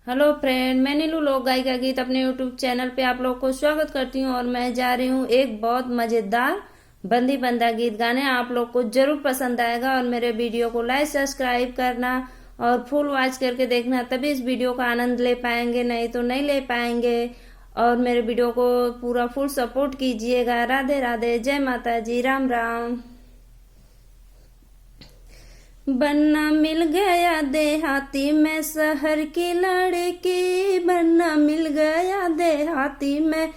Hello friend, मैं नीलू लोक गायिका गीत अपने यूट्यूब चैनल पे आप लोग को स्वागत करती हूँ। और मैं जा रही हूँ एक बहुत मजेदार बंदी बंदा गीत गाने। आप लोग को जरूर पसंद आएगा और मेरे वीडियो को लाइक सब्सक्राइब करना और फुल वॉच करके देखना, तभी इस वीडियो का आनंद ले पाएंगे, नहीं तो नहीं ले पाएंगे। और मेरे वीडियो को पूरा फुल सपोर्ट कीजिएगा। राधे राधे, जय माता जी, राम राम। बन्ना मिल गया देहाती में शहर की लड़की, बन्ना मिल गया देहाती में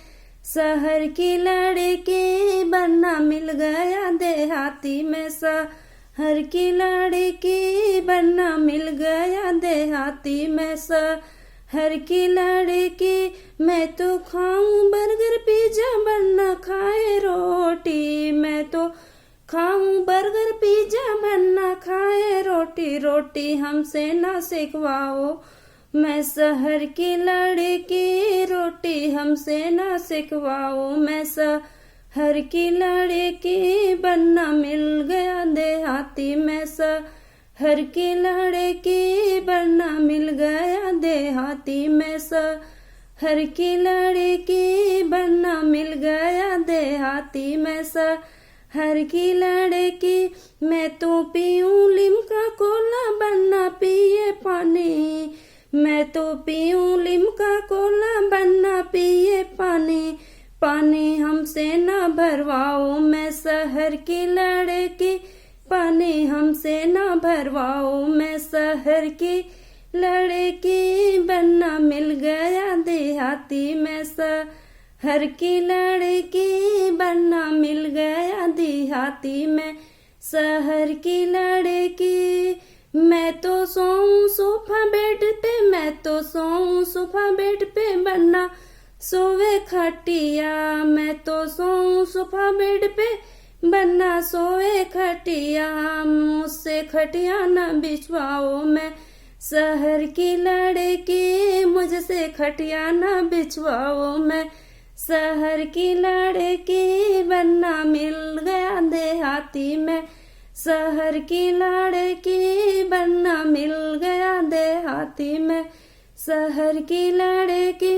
शहर की लड़की, बन्ना मिल गया देहाती में शहर की लड़की, बन्ना मिल गया देहाती में शहर की लड़की। मैं तो खाऊं बर्गर पिज्जा, बन्ना खाए रोटी, मैं तो खाऊं बर्गर पिज्जा, बन्ना खाए रोटी, रोटी हमसे ना सिखवाओ, मैं शहर की लड़की, रोटी हमसे ना सिखवाओ, मैं शहर की लड़की, बन्ना मिल गया देहाती में शहर की लड़की, बन्ना मिल गया देहाती में शहर की लड़की, बन्ना मिल गया देहाती में हर की लड़की। मैं तो पीऊं लिमका कोला, बन्ना पिए पानी, मैं तो पीऊं लिमका कोला, बन्ना पिए पानी, पानी हमसे ना भरवाओ, मैं शहर की लड़की, पानी हमसे ना भरवाओ, मैं शहर की लड़की, बन्ना मिल गया देहाती में शहर की लड़की, बन्ना मिल गया देहाती में शहर की लड़की। मैं तो सोऊं सोफा बेड पे, मैं तो सोऊं सोफा बेड पे, बन्ना सोवे खटिया, मैं तो सोऊं सोफा बेड पे, बन्ना सोए खटिया, मुझसे खटिया न बिछवाओ, मैं शहर की लड़की, मुझसे खटिया न बिछवाओ, मैं शहर की लड़की, बन्ना मिल गया देहाती में शहर की लड़की, बन्ना मिल गया देहाती में शहर की लड़की।